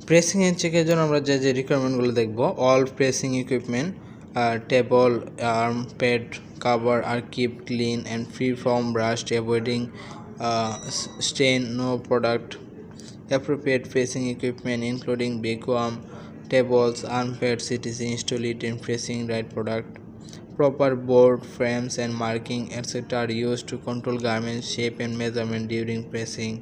Pressing এর চেকের জন্য আমরা যে রিকোয়ারমেন্টগুলো দেখব, all pressing equipment, table, arm, pad, cover are kept clean and free from rust, avoiding stain. No product. Appropriate pressing equipment including vacuum, tables, arm pads, etc. install it in pressing right product. Proper board, frames and marking etc. are used to control garment shape and measurement during pressing.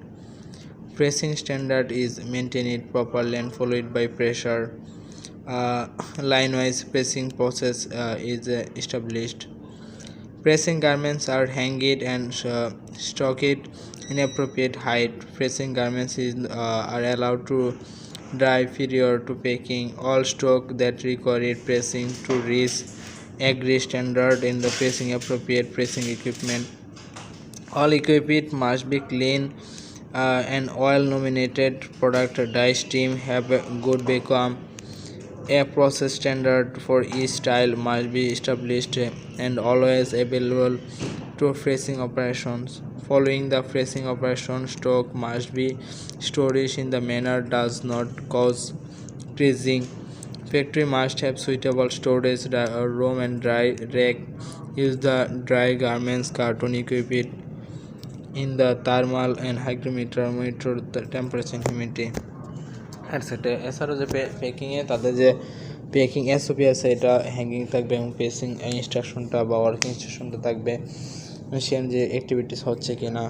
Pressing standard is maintained properly and followed by pressure. Line-wise pressing process is established. Pressing garments are hanged and stocked in appropriate height. Pressing garments are allowed to dry prior to packing. All stock that require pressing to reach agreed standard in the pressing appropriate pressing equipment. All equipment must be clean and oil nominated product. Dye steam have a good vacuum. A process standard for each style must be established and always available to pressing operations. Following the pressing operation, stock must be stored in the manner does not cause creasing. Factory must have suitable storage room and dry rack. Use the dry garments carton equipped in the thermal and hygrometer monitor the temperature and humidity. এছাড়াও যে প্যাকিংয়ে তাদের যে packing SOP আছে এটা hanging থাকবে এবং pressing ইনস্ট্রাকশনটা বা working ইনস্ট্রাকশনটা থাকবে। মেশিন যে অ্যাক্টিভিটিস হচ্ছে কি না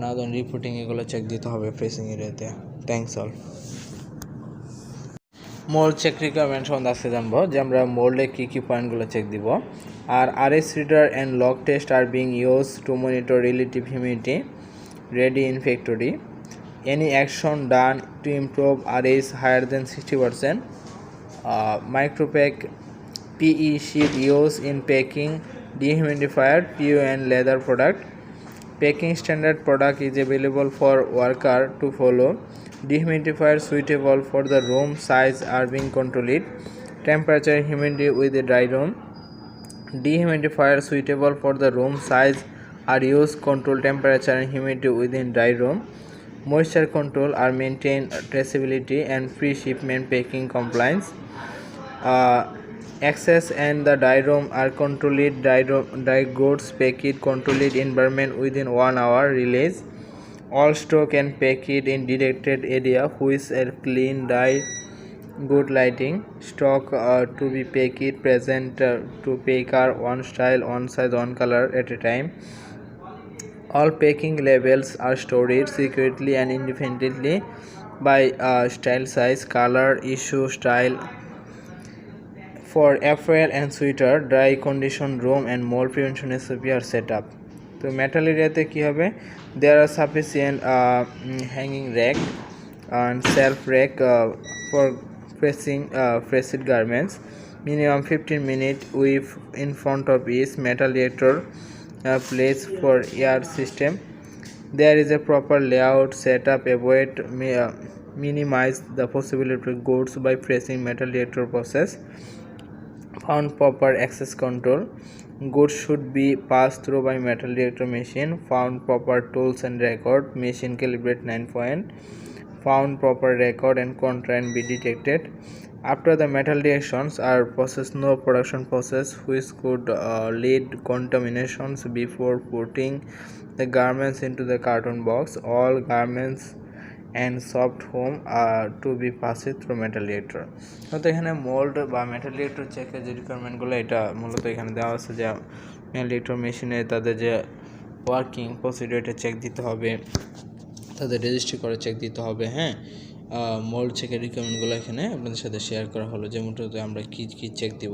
না ধরুন রিপোর্টিং এগুলো চেক দিতে হবে প্রেসিং এরিয়াতে। Thanks all. Mould check requirement সম্বন্ধে আজকে জানবো যে আমরা মোল্ডে কী কী পয়েন্টগুলো চেক দিব। আর RS reader and log test are being used to monitor relative humidity ready in factory. Any action done to improve RS higher than 60%. Micropack PE sheet used in packing dehumidifier PU and leather product. Packing standard product is available for worker to follow. Dehumidifier suitable for the room size are being controlled. Temperature and humidity with the dry room. Dehumidifier suitable for the room size are used. Control temperature and humidity within dry room. Moisture control are maintained. Traceability and free shipment packing compliance. Access and the dry room are controlled. Dry goods packed controlled environment within 1 hour release. All stock and packed in directed area which are clean, dry, good lighting. Stock to be packed present to packer one style, one size, one color at a time. All packing labels are stored secretly and independently by style, size, color, issue, style. For apparel and sweater, dry condition room and mold prevention SOP are set up. তো metal এরিয়াতে কী হবে, there are sufficient hanging rack and self rack for pressed garments. Minimum 15 minutes with in front of each metal detector place for air system. There is a proper layout setup. Avoid minimize the possibility of goods by pressing metal detector process. Found proper access control. Goods should be passed through by metal detector machine. Found proper tools and record. Machine calibrate 9 point. Found proper record and contraint be detected. After the metal detections are processed, no production process which could lead contaminations before putting the garments into the carton box. All garments and soft home are to be passed through metal detector. তো এখানে mould বা metal detector চেকের যে রিকোয়ারমেন্টগুলো এটা মূলত এখানে দেওয়া আছে যে মেটাল ডিটেক্টর মেশিনে তাদের যে ওয়ার্কিং প্রসিডিউর এটা চেক দিতে হবে, তাদের রেজিস্ট্রি করে চেক দিতে হবে। হ্যাঁ, মোল্ড চেকের রিকোয়ারমেন্টগুলো এখানে আপনাদের সাথে শেয়ার করা হলো যে মূলত আমরা কী কী চেক দিব।